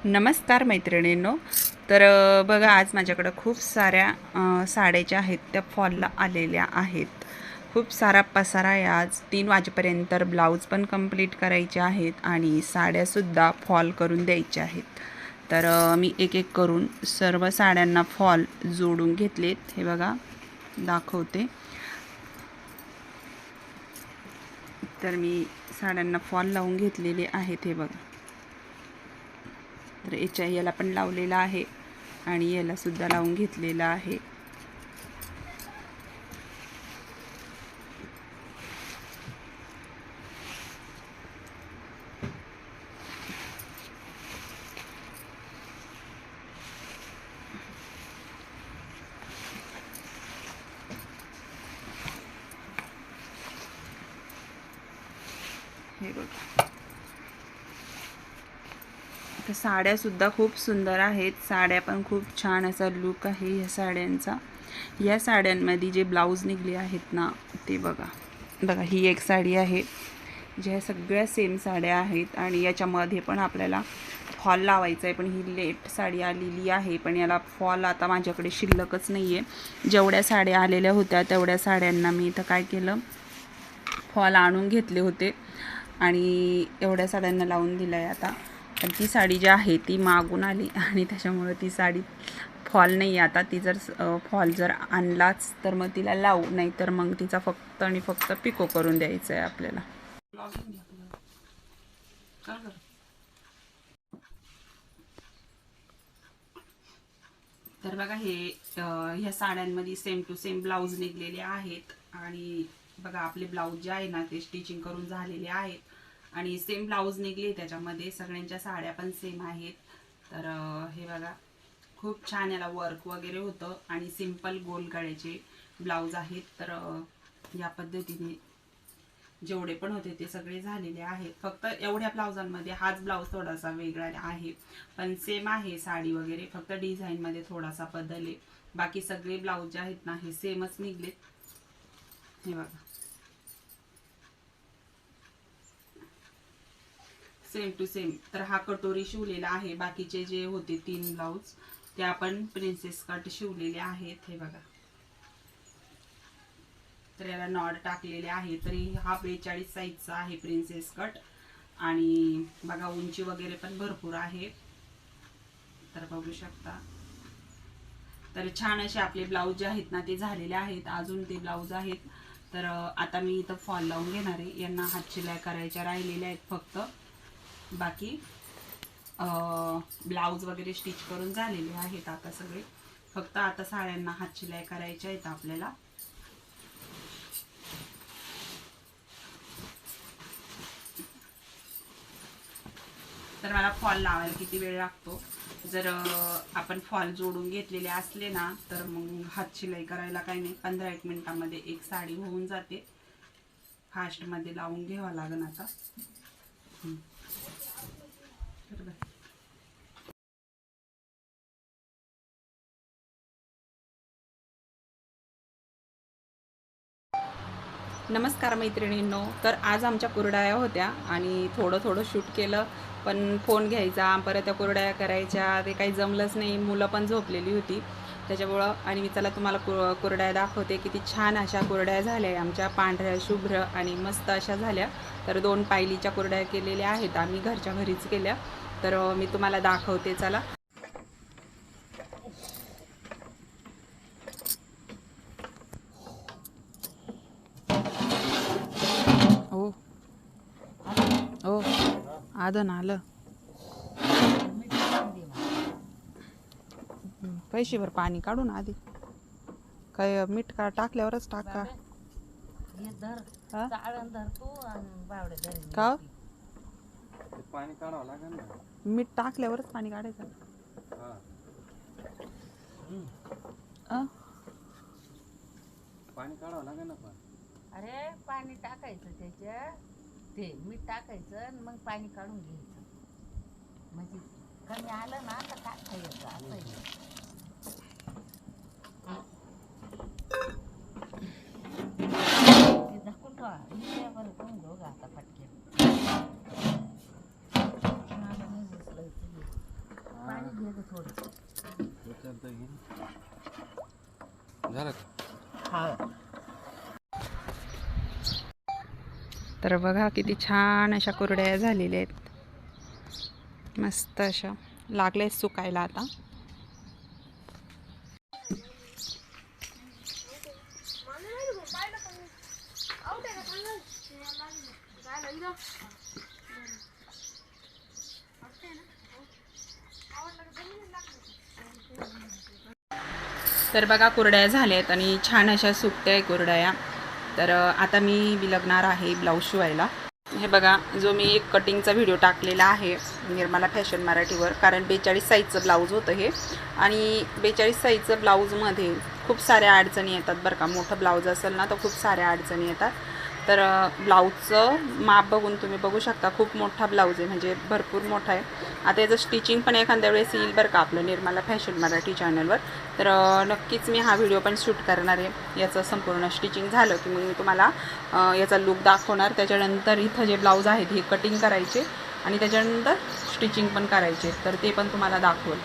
नमस्कार मैत्रिणींनो. तर बघा, आज माझ्याकडं खूप साऱ्या साड्या ज्या आहेत त्या फॉलला आलेल्या आहेत. खूप सारा पसारा आहे. आज 3 वाजेपर्यंत ब्लाऊज पण कंप्लीट करायचे आहेत आणि साड्यासुद्धा फॉल करून द्यायच्या आहेत. तर मी एक एक करून सर्व साड्यांना फॉल जोडून घेतलेत. हे बघा, दाखवते. तर मी साड्यांना फॉल लावून घेतलेले आहेत. हे बघा, तर याला पण लावलेला आहे आणि याला सुद्धा लावून घेतलेला आहे. हे बघा, तर साड्यासुद्धा खूप सुंदर आहेत. साड्या पण खूप छान असा लुक आहे या साड्यांचा. या साड्यांमध्ये जे ब्लाऊज निघले आहेत ना, ते बघा. ही एक साडी आहे. ज्या सगळ्या सेम साड्या आहेत आणि याच्यामध्ये पण आपल्याला फॉल लावायचा आहे. पण ही लेट साडी आलेली आहे, पण याला फॉल आता माझ्याकडे शिल्लकच नाही आहे. जेवढ्या साड्या आलेल्या होत्या तेवढ्या साड्यांना मी इथं काय केलं, फॉल आणून घेतले होते आणि एवढ्या साड्यांना लावून दिलं आहे आता. पण ती साडी जी आहे ती मागून आली आणि त्याच्यामुळं ती साडी फॉल नाही आहे आता. ती जर फॉल जर आणलाच तर मग तिला लावू, नाही तर मग तिचा फक्त आणि फक्त पिको करून द्यायचं आहे आपल्याला. तर बघा, हे ह्या साड्यांमध्ये सेम टू सेम ब्लाऊज निघलेले आहेत आणि बघा, आपले ब्लाऊज जे आहे ना ते स्टिचिंग करून झालेले आहेत आणि सेम ब्लाऊज निघले त्याच्यामध्ये. सगळ्यांच्या साड्या पण सेम आहेत. तर हे बघा, खूप छान याला वर्क वगैरे होतं आणि सिंपल गोल गळ्याचे ब्लाऊज आहेत. तर या पद्धतीने जेवढे पण होते ते सगळे झालेले आहेत. फक्त एवढ्या ब्लाउजांमध्ये हाच ब्लाऊज थोडासा वेगळा आहे, पण सेम आहे साडी वगैरे, फक्त डिझाईनमध्ये थोडासा बदल आहे. बाकी सगळे ब्लाऊज जे आहेत ना हे सेमच निघलेत. हे बघा, सेम टू सेम. तर हा कटोरी शिवलेला आहे. बाकीचे जे होते 3 ब्लाऊज ते आपण प्रिन्सेस कट शिवलेले आहेत. हे बघा, तर याला नॉट टाकलेले आहे. तरी हा 42 साईजचा आहे प्रिन्सेस कट आणि बघा, उंची वगैरे पण भरपूर आहे. तर बघू शकता. तर छान असे आपले ब्लाऊज जे आहेत ना ते झालेले आहेत. अजून ते ब्लाऊज आहेत. तर आता मी इथं फॉल लावून घेणार आहे. यांना हात शिलाई करायच्या राहिलेल्या आहेत फक्त. बाकी ब्लाऊज वगैरे स्टिच करून झालेले आहेत आता सगळे. फक्त आता साड्यांना हात शिलाई करायच्या आहेत आपल्याला. तर मला फॉल लावायला किती वेळ लागतो, जर आपण फॉल जोडून घेतलेले असले ना तर मग हात शिलाई करायला काही नाही, 15-1 मिनिटामध्ये एक साडी होऊन जाते. फास्टमध्ये लावून घ्यावं लागेल आता. नमस्कार मैत्रिणींनो. तर आज आमच्या कुरडया होत्या आणि थोडं थोडं शूट केलं, पण फोन घ्यायचा परत त्या कुरडया करायच्या ते काही जमलंच नाही. मुलं पण झोपलेली होती त्याच्यामुळं. आणि मी चला तुम्हाला कुरडया दाखवते. किती छान अशा कुरडया झाल्या आमच्या, पांढऱ्या शुभ्र आणि मस्त अशा झाल्या. तर 2 पायलीच्या कुरडया केलेल्या आहेत आम्ही, घरच्या घरीच केल्या. तर मी तुम्हाला दाखवते, चला. ओ ओ आदन आलं. पैशीभर पाणी काढून आधी काय मीठ का टाकल्यावरच टाका का पाणी काढावं लागेल ना. मीठ टाकल्यावरच पाणी काढायचं. पाणी काढावं लागेल ना. पण अरे पाणी टाकायचं त्याच्यात, ते मीठ टाकायचं मग पाणी काढून घ्यायचं. म्हणजे कमी आलं ना तर टाकायचं असं आहे. ते झाकून ठेवा. इथे बरं करून घेऊ गा आता पटकन. नाही तर थोडं. उचलता येईल. झालं का? हा. तर बघा किती छान अशा कुरड्या झालेल्या आहेत, मस्त अशा लागले सुकायला आता. तर बघा कुरड्या झाल्यात आणि छान अशा सुकत्या कुरड्या. तर आता मी बिलगणार आहे ब्लाऊज शिवायला. हे बघा, जो मी एक कटिंगचा व्हिडिओ टाकलेला आहे निर्मला फॅशन मराठीवर, कारण 42 साईजचं ब्लाऊज होतं हे. आणि 42 साईजचं ब्लाऊजमध्ये खूप साऱ्या अडचणी येतात बरं का. मोठं ब्लाऊज असेल ना तर खूप साऱ्या अडचणी येतात. तर ब्लाऊजचं माप बघून तुम्ही बघू शकता, खूप मोठा ब्लाऊज आहे, म्हणजे भरपूर मोठा आहे. आता याचं स्टिचिंग पण एखाद्या वेळेस येईल बरं का आपलं निर्मला फॅशन मराठी चॅनलवर. तर नक्कीच मी हा व्हिडिओ पण शूट करणार आहे. याचं संपूर्ण स्टिचिंग झालं की मग मी तुम्हाला याचा लूक दाखवणार. त्याच्यानंतर इथं जे ब्लाऊज आहेत हे कटिंग करायचे आणि त्याच्यानंतर स्टिचिंग पण करायचे, तर ते पण तुम्हाला दाखवेल.